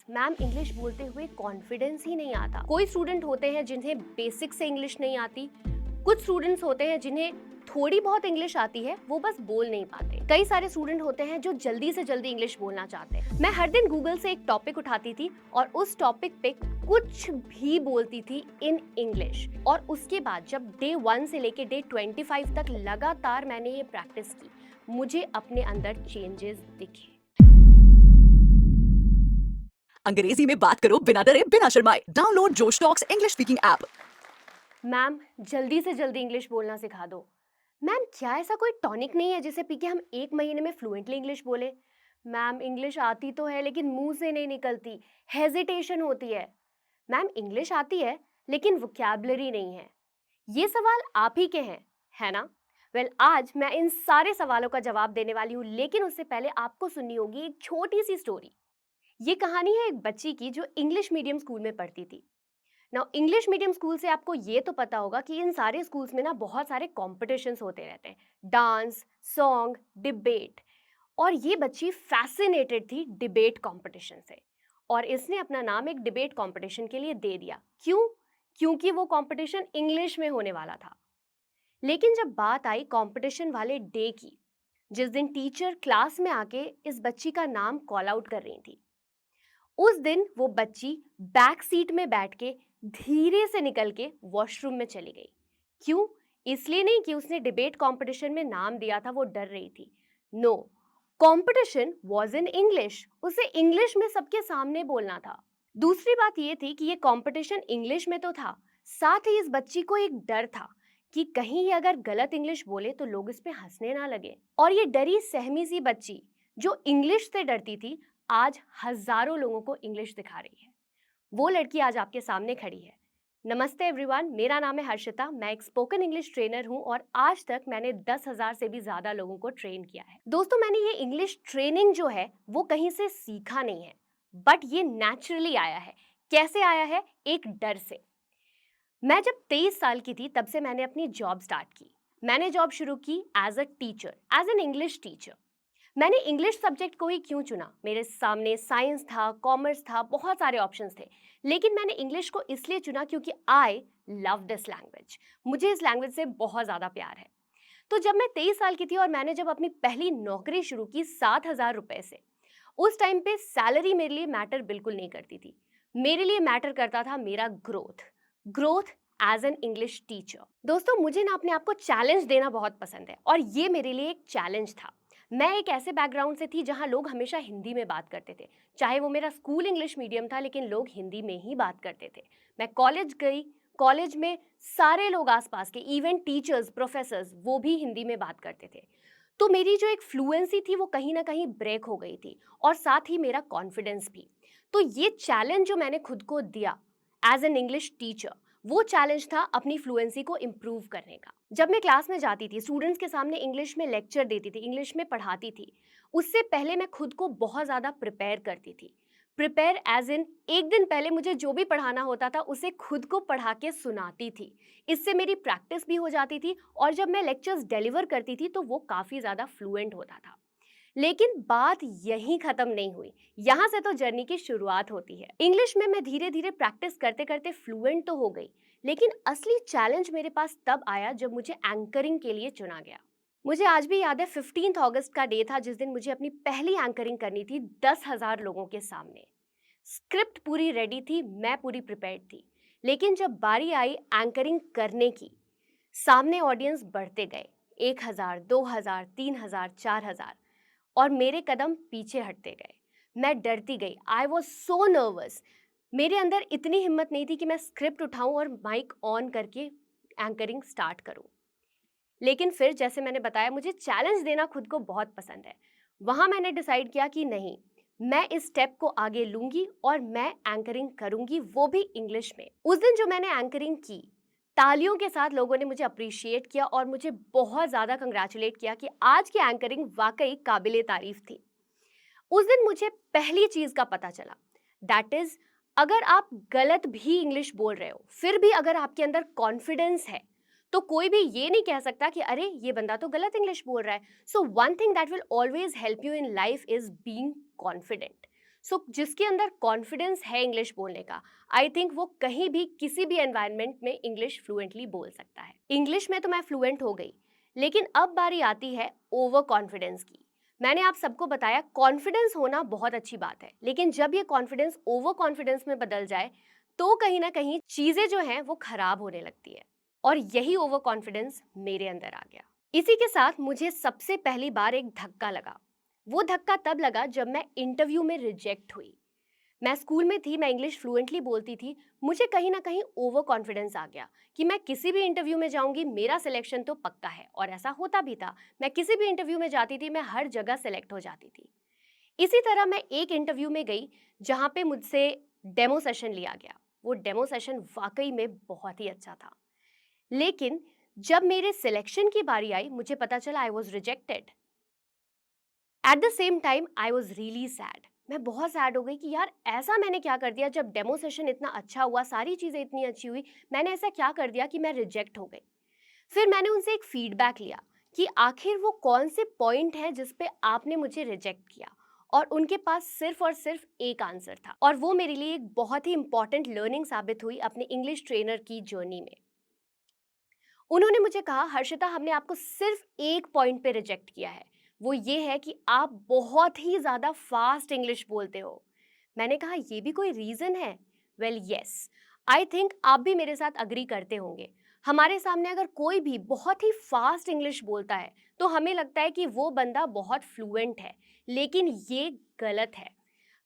Ma'am English बोलते हुए confidence ही नहीं आता। कोई स्टूडेंट होते हैं जिन्हें बेसिक से इंग्लिश नहीं आती, कुछ स्टूडेंट्स होते हैं जिन्हें थोड़ी बहुत इंग्लिश आती है, वो बस बोल नहीं पाते। कई सारे स्टूडेंट होते हैं जो जल्दी से जल्दी इंग्लिश बोलना चाहते हैं। मैं हर दिन गूगल से एक टॉपिक उठाती थी और उस टॉपिक पे कुछ भी बोलती थी इन इंग्लिश, और उसके बाद जब डे 1 से लेके डे 25 तक लगातार मैंने ये प्रैक्टिस की, मुझे अपने अंदर चेंजेस दिखे। अंग्रेजी में बात करो बिना डरे बिना शर्माए। डाउनलोड जोश talks English speaking app. Ma'am जल्दी से जल्दी इंग्लिश बोलना सिखा दो। मैम क्या ऐसा कोई टॉनिक नहीं है जिसे पी के हम 1 महीने में फ्लुएंटली इंग्लिश बोले? मैम इंग्लिश आती तो है लेकिन मुंह से नहीं निकलती, हेजिटेशन होती है। मैम इंग्लिश आती है लेकिन वोकैबुलरी नहीं है। ये सवाल आप ही के हैं, है ना? वेल आज मैं इन सारे सवालों का जवाब देने वाली हूँ, लेकिन उससे पहले आपको सुननी होगी एक छोटी सी स्टोरी। ये कहानी है एक बच्ची की जो इंग्लिश मीडियम स्कूल में पढ़ती थी। नाउ इंग्लिश मीडियम स्कूल से आपको ये तो पता होगा कि इन सारे स्कूल्स में ना बहुत सारे कॉम्पिटिशन्स होते रहते हैं, डांस, सॉन्ग, डिबेट। और ये बच्ची फैसिनेटेड थी डिबेट कंपटीशन से, और इसने अपना नाम एक डिबेट कंपटीशन के लिए दे दिया। क्यों? क्योंकि वो कंपटीशन इंग्लिश में होने वाला था। लेकिन जब बात आई कंपटीशन वाले डे की, जिस दिन टीचर क्लास में आके इस बच्ची का नाम कॉल आउट कर रही थी, उस दिन वो बच्ची बैक सीट में बैठ के धीरे से निकल के वॉशरूम में चली गई। क्यों? इसलिए नहीं कि उसने डिबेट कंपटीशन में नाम दिया था, वो डर रही थी। No, competition was in English, उसे इंग्लिश में सबके सामने बोलना था। दूसरी बात ये थी कि ये कंपटीशन इंग्लिश में तो था, साथ ही इस बच्ची को एक डर था कि कहीं ये अगर गलत इंग्लिश बोले तो लोग इस पे हंसने ना लगे। और ये डरी सहमी सी बच्ची जो इंग्लिश से डरती थी, आज हजारों लोगों को इंग्लिश सिखा रही है। वो लड़की आज आपके सामने खड़ी है। नमस्ते एवरीवन, मेरा नाम है हर्षिता। मैं एक स्पोकन इंग्लिश ट्रेनर हूँ और आज तक मैंने 10,000 से भी ज्यादा लोगों को ट्रेन किया है। दोस्तों, मैंने ये इंग्लिश ट्रेनिंग जो है वो कहीं से सीखा नहीं है, बट ये नेचुरली आया है। कैसे आया है? एक डर से। मैं जब 23 साल की थी तब से मैंने अपनी जॉब स्टार्ट की। मैंने जॉब शुरू की as a teacher, as an English teacher. मैंने इंग्लिश सब्जेक्ट को ही क्यों चुना? मेरे सामने साइंस था, कॉमर्स था, बहुत सारे ऑप्शंस थे, लेकिन मैंने इंग्लिश को इसलिए चुना क्योंकि आई लव दिस लैंग्वेज। मुझे इस लैंग्वेज से बहुत ज़्यादा प्यार है। तो जब मैं 23 साल की थी और मैंने जब अपनी पहली नौकरी शुरू की 7,000 रुपए से, उस टाइम पे सैलरी मेरे लिए मैटर बिल्कुल नहीं करती थी। मेरे लिए मैटर करता था मेरा growth, growth as an English teacher. दोस्तों, मुझे ना अपने आप को चैलेंज देना बहुत पसंद है, और ये मेरे लिए एक चैलेंज था। मैं एक ऐसे बैकग्राउंड से थी जहां लोग हमेशा हिंदी में बात करते थे। चाहे वो मेरा स्कूल इंग्लिश मीडियम था, लेकिन लोग हिंदी में ही बात करते थे। मैं कॉलेज गई, कॉलेज में सारे लोग आसपास के, इवन टीचर्स, प्रोफेसर्स, वो भी हिंदी में बात करते थे। तो मेरी जो एक फ्लुएंसी थी वो कहीं ना कहीं ब्रेक हो गई थी, और साथ ही मेरा कॉन्फिडेंस भी। तो ये चैलेंज जो मैंने खुद को दिया एज एन इंग्लिश टीचर, वो चैलेंज था अपनी फ्लुएंसी को इम्प्रूव करने का। जब मैं क्लास में जाती थी, स्टूडेंट्स के सामने इंग्लिश में लेक्चर देती थी, इंग्लिश में पढ़ाती थी, उससे पहले मैं खुद को बहुत ज़्यादा प्रिपेयर करती थी। प्रिपेयर एज इन, एक दिन पहले मुझे जो भी पढ़ाना होता था उसे खुद को पढ़ा के सुनाती थी। इससे मेरी प्रैक्टिस भी हो जाती थी, और जब मैं लेक्चर्स डिलीवर करती थी तो वो काफ़ी ज़्यादा फ्लुएंट होता था। लेकिन बात यहीं खत्म नहीं हुई, यहाँ से तो जर्नी की शुरुआत होती है। इंग्लिश में मैं धीरे धीरे प्रैक्टिस करते करते फ्लुएंट तो हो गई, लेकिन असली चैलेंज मेरे पास तब आया जब मुझे एंकरिंग के लिए चुना गया। मुझे आज भी याद है, 15 अगस्त का डे था जिस दिन मुझे अपनी पहली एंकरिंग करनी थी 10,000 लोगों के सामने। स्क्रिप्ट पूरी रेडी थी, मैं पूरी प्रिपेयर्ड थी, लेकिन जब बारी आई एंकरिंग करने की, सामने ऑडियंस बढ़ते गए, 1,000, 2,000, 3,000, 4,000, और मेरे कदम पीछे हटते गए। मैं डरती गई, आई वॉज सो नर्वस। मेरे अंदर इतनी हिम्मत नहीं थी कि मैं स्क्रिप्ट उठाऊं और माइक ऑन करके एंकरिंग स्टार्ट करूं। लेकिन फिर जैसे मैंने बताया, मुझे चैलेंज देना खुद को बहुत पसंद है। वहां मैंने डिसाइड किया कि नहीं, मैं इस स्टेप को आगे लूंगी और मैं एंकरिंग करूंगी, वो भी इंग्लिश में। उस दिन जो मैंने एंकरिंग की, तालियों के साथ लोगों ने मुझे अप्रिशिएट किया और मुझे बहुत ज़्यादा कंग्रेचुलेट किया कि आज की एंकरिंग वाकई काबिले तारीफ थी। उस दिन मुझे पहली चीज़ का पता चला, दैट इज़, अगर आप गलत भी इंग्लिश बोल रहे हो, फिर भी अगर आपके अंदर कॉन्फिडेंस है, तो कोई भी ये नहीं कह सकता कि अरे ये बंदा तो गलत इंग्लिश बोल रहा है। So one thing that will always help you in life is being confident. So जिसके अंदर कॉन्फिडेंस है इंग्लिश बोलने का, आई थिंक वो कहीं भी किसी भी एनवायरनमेंट में इंग्लिश फ्लुएंटली बोल सकता है। इंग्लिश में तो मैं फ्लुएंट हो गई, लेकिन अब बारी आती है ओवर कॉन्फिडेंस की। मैंने आप सबको बताया कॉन्फिडेंस होना बहुत अच्छी बात है, लेकिन जब ये कॉन्फिडेंस ओवर कॉन्फिडेंस में बदल जाए तो कहीं ना कहीं चीजें जो हैं वो खराब होने लगती है। और यही ओवर कॉन्फिडेंस मेरे अंदर आ गया। इसी के साथ मुझे सबसे पहली बार एक धक्का लगा। वो धक्का तब लगा जब मैं इंटरव्यू में रिजेक्ट हुई। मैं स्कूल में थी, मैं इंग्लिश फ्लुएंटली बोलती थी, मुझे कहीं ना कहीं ओवर कॉन्फिडेंस आ गया कि मैं किसी भी इंटरव्यू में जाऊंगी, मेरा सिलेक्शन तो पक्का है। और ऐसा होता भी था, मैं किसी भी इंटरव्यू में जाती थी, मैं हर जगह सेलेक्ट हो जाती थी। इसी तरह मैं एक इंटरव्यू में गई जहाँ पे मुझसे डेमो सेशन लिया गया। वो डेमो सेशन वाकई में बहुत ही अच्छा था, लेकिन जब मेरे सिलेक्शन की बारी आई मुझे पता चला I was rejected. At the same time I was really sad. मैं बहुत सैड हो गई कि यार ऐसा मैंने क्या कर दिया, जब डेमो सेशन इतना अच्छा हुआ, सारी चीज़ें इतनी अच्छी हुई, मैंने ऐसा क्या कर दिया कि मैं रिजेक्ट हो गई। फिर मैंने उनसे एक फीडबैक लिया कि आखिर वो कौन से पॉइंट है जिस पे आपने मुझे रिजेक्ट किया। और उनके पास सिर्फ और सिर्फ एक आंसर था, और वो मेरे लिए एक बहुत ही इंपॉर्टेंट लर्निंग साबित हुई अपने इंग्लिश ट्रेनर की जर्नी में। उन्होंने मुझे कहा, हर्षिता हमने आपको सिर्फ एक पॉइंट पे रिजेक्ट किया है, वो ये है कि आप बहुत ही ज़्यादा फास्ट इंग्लिश बोलते हो। मैंने कहा, ये भी कोई रीज़न है? वेल यस, आई थिंक आप भी मेरे साथ अग्री करते होंगे। हमारे सामने अगर कोई भी बहुत ही फास्ट इंग्लिश बोलता है तो हमें लगता है कि वो बंदा बहुत फ्लुएंट है, लेकिन ये गलत है।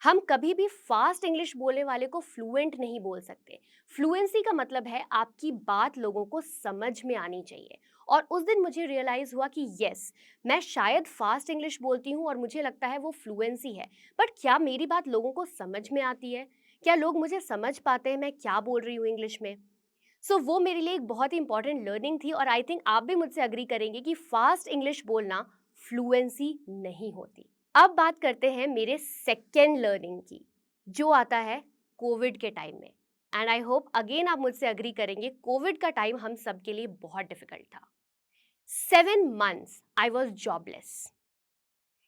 हम कभी भी फास्ट इंग्लिश बोलने वाले को फ्लुएंट नहीं बोल सकते। फ्लुएंसी का मतलब है आपकी बात लोगों को समझ में आनी चाहिए। और उस दिन मुझे रियलाइज हुआ कि यस, मैं शायद फास्ट इंग्लिश बोलती हूँ और मुझे लगता है वो फ्लुएंसी है, बट क्या मेरी बात लोगों को समझ में आती है? क्या लोग मुझे समझ पाते हैं मैं क्या बोल रही हूँ इंग्लिश में? सो वो मेरे लिए एक बहुत ही इंपॉर्टेंट लर्निंग थी, और आई थिंक आप भी मुझसे अग्री करेंगे कि फास्ट इंग्लिश बोलना फ्लुएंसी नहीं होती। अब बात करते हैं मेरे सेकेंड लर्निंग की, जो आता है कोविड के टाइम में। एंड आई होप अगेन आप मुझसे अग्री करेंगे, कोविड का टाइम हम सब के लिए बहुत डिफिकल्ट था। 7 months आई वॉज जॉबलेस।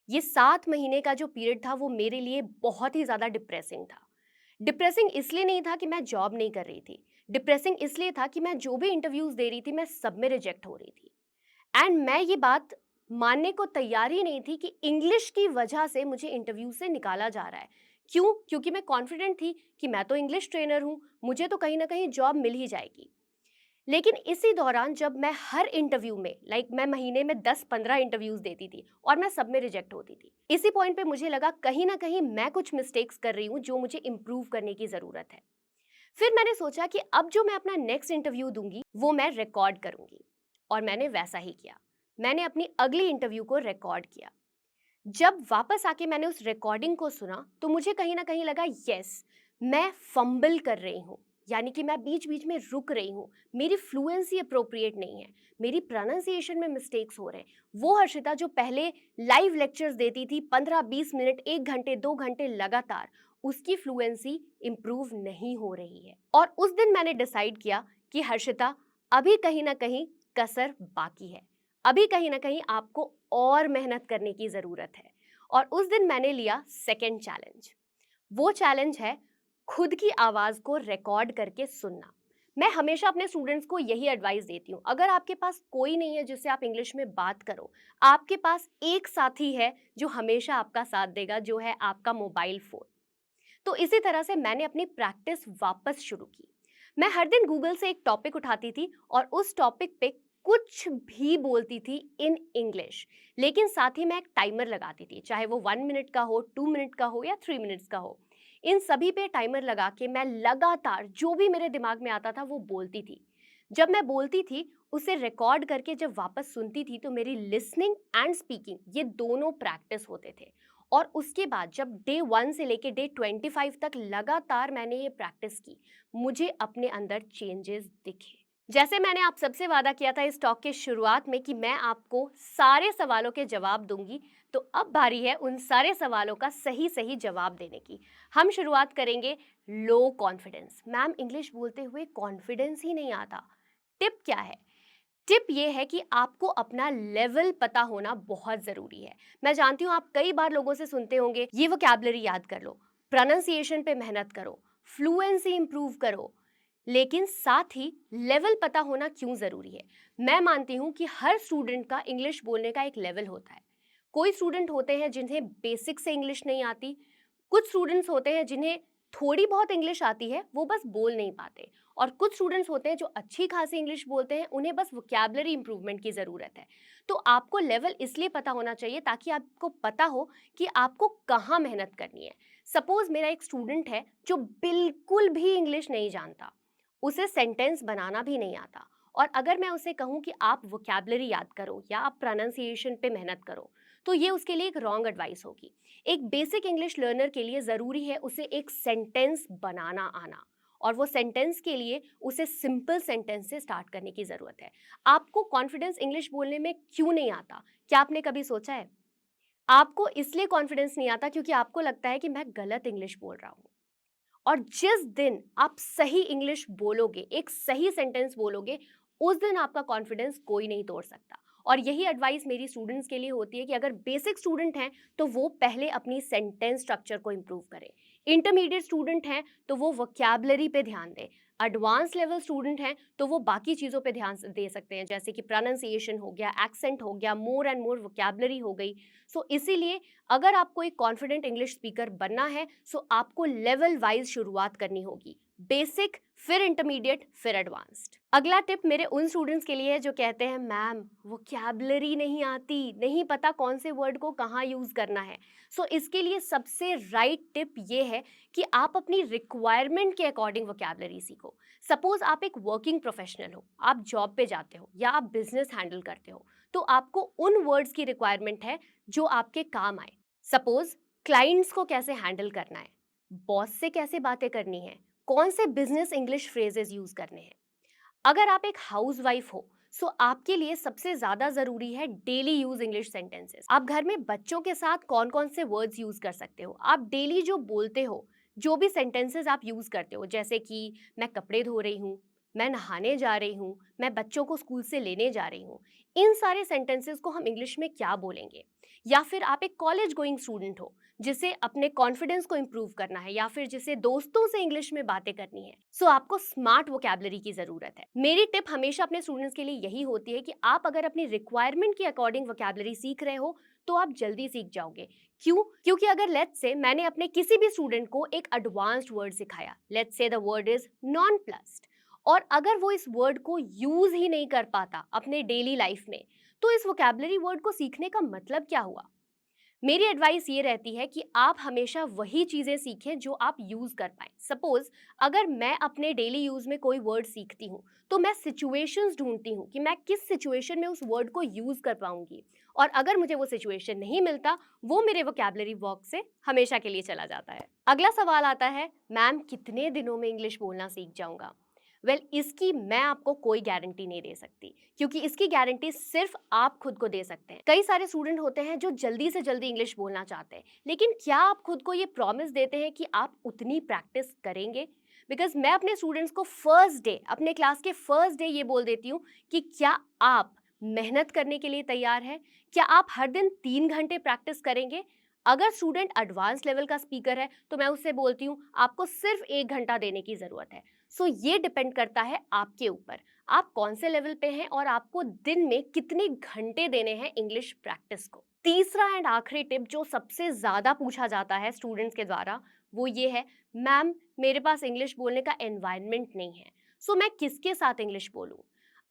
ये 7 महीने का जो पीरियड था वो मेरे लिए बहुत ही ज़्यादा डिप्रेसिंग था। डिप्रेसिंग इसलिए नहीं था कि मैं जॉब नहीं कर रही थी, डिप्रेसिंग इसलिए था कि मैं जो भी इंटरव्यूज़ दे रही थी मैं सब में रिजेक्ट हो रही थी। एंड मैं ये बात मानने को तैयार ही नहीं थी कि इंग्लिश की वजह से मुझे इंटरव्यू से निकाला जा रहा है। क्यों? क्योंकि मैं कॉन्फिडेंट थी कि मैं तो इंग्लिश ट्रेनर हूँ, मुझे तो कहीं ना कहीं जॉब मिल ही जाएगी। लेकिन इसी दौरान जब मैं हर इंटरव्यू में, मैं महीने में 10-15 इंटरव्यूज देती थी और मैं सब में रिजेक्ट होती थी, इसी पॉइंट पे मुझे लगा कहीं ना कहीं मैं कुछ मिस्टेक्स कर रही हूँ जो मुझे इम्प्रूव करने की ज़रूरत है। फिर मैंने सोचा कि अब जो मैं अपना नेक्स्ट इंटरव्यू दूंगी वो मैं रिकॉर्ड करूंगी, और मैंने वैसा ही किया। मैंने अपनी अगली इंटरव्यू को रिकॉर्ड किया। जब वापस आके मैंने उस रिकॉर्डिंग को सुना तो मुझे कहीं ना कहीं लगा यस, मैं फंबल कर रही हूँ, यानी कि मैं बीच बीच में रुक रही हूँ, मेरी फ्लुएंसी अप्रोप्रिएट नहीं है, मेरी प्रोनाउंसिएशन में मिस्टेक्स हो रहे हैं। वो हर्षिता जो पहले लाइव लेक्चर्स देती थी 15-20 मिनट, 1 घंटे 2 घंटे लगातार, उसकी फ्लुएंसी इम्प्रूव नहीं हो रही है। और उस दिन मैंने डिसाइड किया कि हर्षिता, अभी कहीं ना कहीं कसर बाकी है, अभी कहीं ना कहीं आपको और मेहनत करने की ज़रूरत है। और उस दिन मैंने लिया सेकेंड चैलेंज। वो चैलेंज है खुद की आवाज़ को रिकॉर्ड करके सुनना। मैं हमेशा अपने स्टूडेंट्स को यही एडवाइस देती हूँ, अगर आपके पास कोई नहीं है जिससे आप इंग्लिश में बात करो, आपके पास एक साथी है जो हमेशा आपका साथ देगा, जो है आपका मोबाइल फ़ोन। तो इसी तरह से मैंने अपनी प्रैक्टिस वापस शुरू की। मैं हर दिन गूगल से एक टॉपिक उठाती थी और उस टॉपिक पे कुछ भी बोलती थी इन इंग्लिश, लेकिन साथ ही मैं एक टाइमर लगाती थी, चाहे वो 1 मिनट का हो, 2 मिनट का हो या 3 मिनट्स का हो। इन सभी पे टाइमर लगा के मैं लगातार जो भी मेरे दिमाग में आता था वो बोलती थी। जब मैं बोलती थी उसे रिकॉर्ड करके जब वापस सुनती थी तो मेरी लिसनिंग एंड स्पीकिंग ये दोनों प्रैक्टिस होते थे। और उसके बाद जब डे 1 से लेके डे 25 तक लगातार मैंने ये प्रैक्टिस की, मुझे अपने अंदर चेंजेस दिखे। जैसे मैंने आप सबसे वादा किया था इस टॉक के शुरुआत में कि मैं आपको सारे सवालों के जवाब दूंगी, तो अब बारी है उन सारे सवालों का सही सही जवाब देने की। हम शुरुआत करेंगे लो कॉन्फिडेंस। मैम, इंग्लिश बोलते हुए कॉन्फिडेंस ही नहीं आता, टिप क्या है? टिप ये है कि आपको अपना लेवल पता होना बहुत ज़रूरी है। मैं जानती हूँ आप कई बार लोगों से सुनते होंगे ये वोकैब्युलरी याद कर लो, प्रोनाउंसिएशन पे मेहनत करो, फ्लुएंसी इंप्रूव करो, लेकिन साथ ही लेवल पता होना क्यों ज़रूरी है। मैं मानती हूँ कि हर स्टूडेंट का इंग्लिश बोलने का एक लेवल होता है। कोई स्टूडेंट होते हैं जिन्हें बेसिक से इंग्लिश नहीं आती, कुछ स्टूडेंट्स होते हैं जिन्हें थोड़ी बहुत इंग्लिश आती है, वो बस बोल नहीं पाते, और कुछ स्टूडेंट्स होते हैं जो अच्छी खासी इंग्लिश बोलते हैं, उन्हें बस वोकैबुलरी इंप्रूवमेंट की ज़रूरत है। तो आपको लेवल इसलिए पता होना चाहिए ताकि आपको पता हो कि आपको कहाँ मेहनत करनी है। सपोज मेरा एक स्टूडेंट है जो बिल्कुल भी इंग्लिश नहीं जानता, उसे सेंटेंस बनाना भी नहीं आता, और अगर मैं उसे कहूँ कि आप वोकैबुलरी याद करो या आप प्रोनाउंसिएशन पे मेहनत करो, तो ये उसके लिए एक रॉन्ग एडवाइस होगी। एक बेसिक इंग्लिश लर्नर के लिए ज़रूरी है उसे एक सेंटेंस बनाना आना, और वो सेंटेंस के लिए उसे सिंपल सेंटेंस से स्टार्ट करने की ज़रूरत है। आपको कॉन्फिडेंस इंग्लिश बोलने में क्यों नहीं आता, क्या आपने कभी सोचा है? आपको इसलिए कॉन्फिडेंस नहीं आता क्योंकि आपको लगता है कि मैं गलत इंग्लिश बोल रहा हूँ। और जिस दिन आप सही इंग्लिश बोलोगे, एक सही सेंटेंस बोलोगे, उस दिन आपका कॉन्फिडेंस कोई नहीं तोड़ सकता। और यही एडवाइस मेरी स्टूडेंट्स के लिए होती है कि अगर बेसिक स्टूडेंट हैं तो वो पहले अपनी सेंटेंस स्ट्रक्चर को इम्प्रूव करें, इंटरमीडिएट स्टूडेंट हैं तो वो वोकैबुलरी पे ध्यान दें, एडवांस लेवल स्टूडेंट हैं तो वो बाकी चीज़ों पे ध्यान दे सकते हैं, जैसे कि प्रोनाउंसिएशन हो गया, एक्सेंट हो गया, मोर एंड मोर वोकैबुलरी हो गई। सो इसीलिए अगर आपको एक कॉन्फिडेंट इंग्लिश स्पीकर बनना है, सो आपको लेवल वाइज शुरुआत करनी होगी, बेसिक, फिर इंटरमीडिएट, फिर एडवांस्ड। अगला टिप मेरे उन स्टूडेंट्स के लिए है जो कहते हैं मैम वोकैबुलरी नहीं आती, नहीं पता कौन से वर्ड को कहाँ यूज करना है। सो इसके लिए सबसे राइट टिप ये है कि आप अपनी रिक्वायरमेंट के अकॉर्डिंग वोकैबुलरी सीखो। सपोज आप एक वर्किंग प्रोफेशनल हो, आप जॉब पे जाते हो या आप बिजनेस हैंडल करते हो, तो आपको उन वर्ड्स की रिक्वायरमेंट है जो आपके काम आए। सपोज क्लाइंट्स को कैसे हैंडल करना है, बॉस से कैसे बातें करनी है, कौन से बिजनेस इंग्लिश फ्रेजेस यूज करने हैं। अगर आप एक हाउसवाइफ हो, सो आपके लिए सबसे ज्यादा जरूरी है डेली यूज इंग्लिश सेंटेंसेस। आप घर में बच्चों के साथ कौन कौन से वर्ड्स यूज कर सकते हो, आप डेली जो बोलते हो, जो भी सेंटेंसेस आप यूज करते हो, जैसे कि मैं कपड़े धो रही हूँ, मैं नहाने जा रही हूँ, मैं बच्चों को स्कूल से लेने जा रही हूँ, इन सारे सेंटेंसेस को हम इंग्लिश में क्या बोलेंगे। या फिर आप एक कॉलेज गोइंग स्टूडेंट हो जिसे अपने कॉन्फिडेंस को इंप्रूव करना है, या फिर जिसे दोस्तों से इंग्लिश में बातें करनी है, सो आपको स्मार्ट वोकैबुलरी की जरूरत है। मेरी टिप हमेशा अपने स्टूडेंट्स के लिए यही होती है कि आप अगर अपनी रिक्वायरमेंट के अकॉर्डिंग वोकैबुलरी सीख रहे हो तो आप जल्दी सीख जाओगे। क्यों? क्योंकि अगर लेट्स से मैंने अपने किसी भी स्टूडेंट को एक एडवांस्ड वर्ड सिखाया, let's say the word is non plussed, और अगर वो इस वर्ड को यूज ही नहीं कर पाता अपने डेली लाइफ में, तो इस वोकैबुलरी वर्ड को सीखने का मतलब क्या हुआ? मेरी एडवाइस ये रहती है कि आप हमेशा वही चीज़ें सीखें जो आप यूज़ कर पाएँ। सपोज़ अगर मैं अपने डेली यूज़ में कोई वर्ड सीखती हूँ, तो मैं सिचुएशंस ढूँढती हूँ कि मैं किस सिचुएशन में उस वर्ड को यूज़ कर पाऊँगी, और अगर मुझे वो सिचुएशन नहीं मिलता, वो मेरे वोकैबुलरी बॉक्स से हमेशा के लिए चला जाता है। अगला सवाल आता है, मैम कितने दिनों में इंग्लिश बोलना सीख जाऊँगा? इसकी मैं आपको कोई गारंटी नहीं दे सकती, क्योंकि इसकी गारंटी सिर्फ आप खुद को दे सकते हैं। कई सारे स्टूडेंट होते हैं जो जल्दी से जल्दी इंग्लिश बोलना चाहते हैं, लेकिन क्या आप खुद को ये प्रॉमिस देते हैं कि आप उतनी प्रैक्टिस करेंगे? बिकॉज मैं अपने स्टूडेंट्स को फर्स्ट डे, अपने क्लास के फर्स्ट डे ये बोल देती हूँ कि क्या आप मेहनत करने के लिए तैयार हैं? क्या आप हर दिन 3 घंटे प्रैक्टिस करेंगे? अगर स्टूडेंट एडवांस लेवल का स्पीकर है तो मैं उससे बोलती हूँ आपको सिर्फ 1 घंटा देने की ज़रूरत है। सो ये डिपेंड करता है आपके ऊपर, आप कौन से लेवल पे हैं और आपको दिन में कितने घंटे देने हैं इंग्लिश प्रैक्टिस को। तीसरा एंड आखिरी टिप जो सबसे ज़्यादा पूछा जाता है स्टूडेंट्स के द्वारा, वो ये है, मैम मेरे पास इंग्लिश बोलने का एनवायरनमेंट नहीं है, सो मैं किसके साथ इंग्लिश बोलूँ?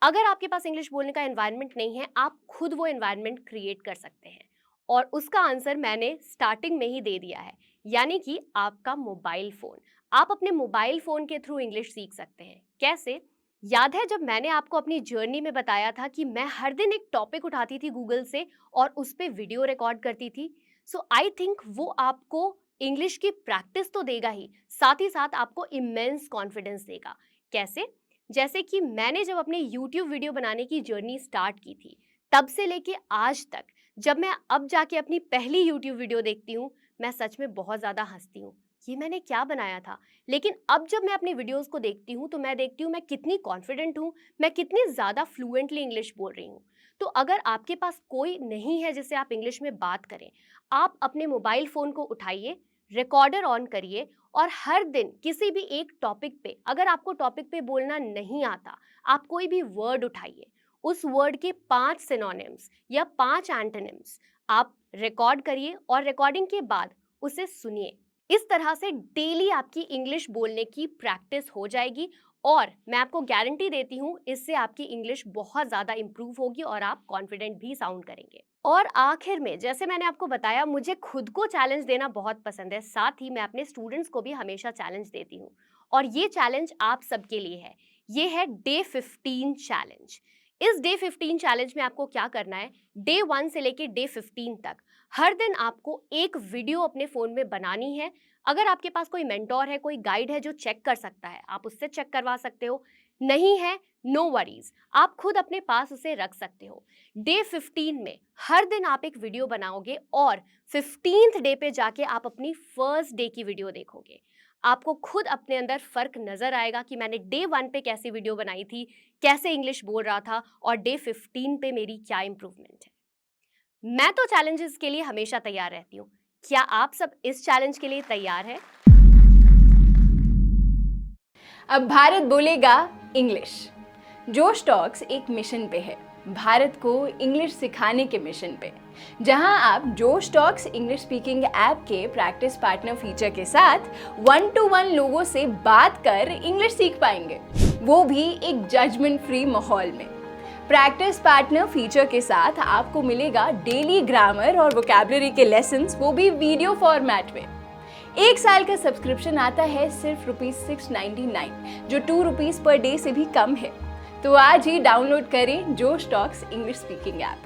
अगर आपके पास इंग्लिश बोलने का एनवायरनमेंट नहीं है, आप खुद वो एनवायरनमेंट क्रिएट कर सकते हैं, और उसका आंसर मैंने स्टार्टिंग में ही दे दिया है, यानी कि आपका मोबाइल फ़ोन। आप अपने मोबाइल फ़ोन के थ्रू इंग्लिश सीख सकते हैं। कैसे? याद है जब मैंने आपको अपनी जर्नी में बताया था कि मैं हर दिन एक टॉपिक उठाती थी गूगल से और उस पे वीडियो रिकॉर्ड करती थी? सो आई थिंक वो आपको इंग्लिश की प्रैक्टिस तो देगा ही साथ आपको इमेंस कॉन्फिडेंस देगा। कैसे? जैसे कि मैंने जब अपने यूट्यूब वीडियो बनाने की जर्नी स्टार्ट की थी, तब से लेके आज तक जब मैं अब जाके अपनी पहली यूट्यूब वीडियो देखती हूँ, मैं सच में बहुत ज़्यादा हँसती हूँ। ये मैंने क्या बनाया था? लेकिन अब जब मैं अपनी वीडियोज़ को देखती हूँ, तो मैं देखती हूँ मैं कितनी कॉन्फिडेंट हूँ, मैं कितनी ज़्यादा फ्लुएंटली इंग्लिश बोल रही हूँ। तो अगर आपके पास कोई नहीं है जिससे आप इंग्लिश में बात करें, आप अपने मोबाइल फ़ोन को उठाइए, रिकॉर्डर ऑन करिए और हर दिन किसी भी एक टॉपिक पे, अगर आपको टॉपिक पे बोलना नहीं आता, आप कोई भी वर्ड उठाइए, उस वर्ड के 5 सिनोनिम्स या 5 एंटोनिम्स आप रिकॉर्ड करिए और रिकॉर्डिंग के बाद उसे सुनिए। इस तरह से डेली आपकी इंग्लिश बोलने की प्रैक्टिस हो जाएगी और मैं आपको गारंटी देती हूँ इससे आपकी इंग्लिश बहुत ज़्यादा इंप्रूव होगी और आप कॉन्फिडेंट भी साउंड करेंगे। और आखिर में, जैसे मैंने आपको बताया, मुझे खुद को चैलेंज देना बहुत पसंद है, साथ ही मैं अपने स्टूडेंट्स को भी हमेशा चैलेंज देती हूँ और ये चैलेंज आप सबके लिए है। ये है डे 15 चैलेंज। इस डे 15 चैलेंज में आपको क्या करना है, डे 1 से लेके डे 15 तक हर दिन आपको एक वीडियो अपने फ़ोन में बनानी है। अगर आपके पास कोई मेंटोर है, कोई गाइड है जो चेक कर सकता है, आप उससे चेक करवा सकते हो। नहीं है, नो वरीज, आप खुद अपने पास उसे रख सकते हो। डे 15 में हर दिन आप एक वीडियो बनाओगे और 15th डे पे जाके आप अपनी फर्स्ट डे की वीडियो देखोगे। आपको खुद अपने अंदर फर्क नजर आएगा कि मैंने डे 1 पे कैसी वीडियो बनाई थी, कैसे इंग्लिश बोल रहा था और डे 15 पे मेरी क्या इंप्रूवमेंट है। मैं तो चैलेंजेस के लिए हमेशा तैयार रहती हूँ। क्या आप सब इस चैलेंज के लिए तैयार हैं? अब भारत बोलेगा इंग्लिश। जोश टॉक्स एक मिशन पे है, भारत को इंग्लिश सिखाने के मिशन पे, जहां आप जोश टॉक्स इंग्लिश स्पीकिंग ऐप के प्रैक्टिस पार्टनर फीचर के साथ 1-to-1 लोगों से बात कर इंग्लिश सीख पाएंगे, वो भी एक जजमेंट फ्री माहौल में। प्रैक्टिस पार्टनर फीचर के साथ आपको मिलेगा डेली ग्रामर और वोकैबुलरी के लेसन्स, वो भी वीडियो फॉर्मेट में। 1 साल का सब्सक्रिप्शन आता है सिर्फ ₹699, जो ₹2 पर डे से भी कम है। तो आज ही डाउनलोड करें जोश टॉक्स इंग्लिश स्पीकिंग ऐप।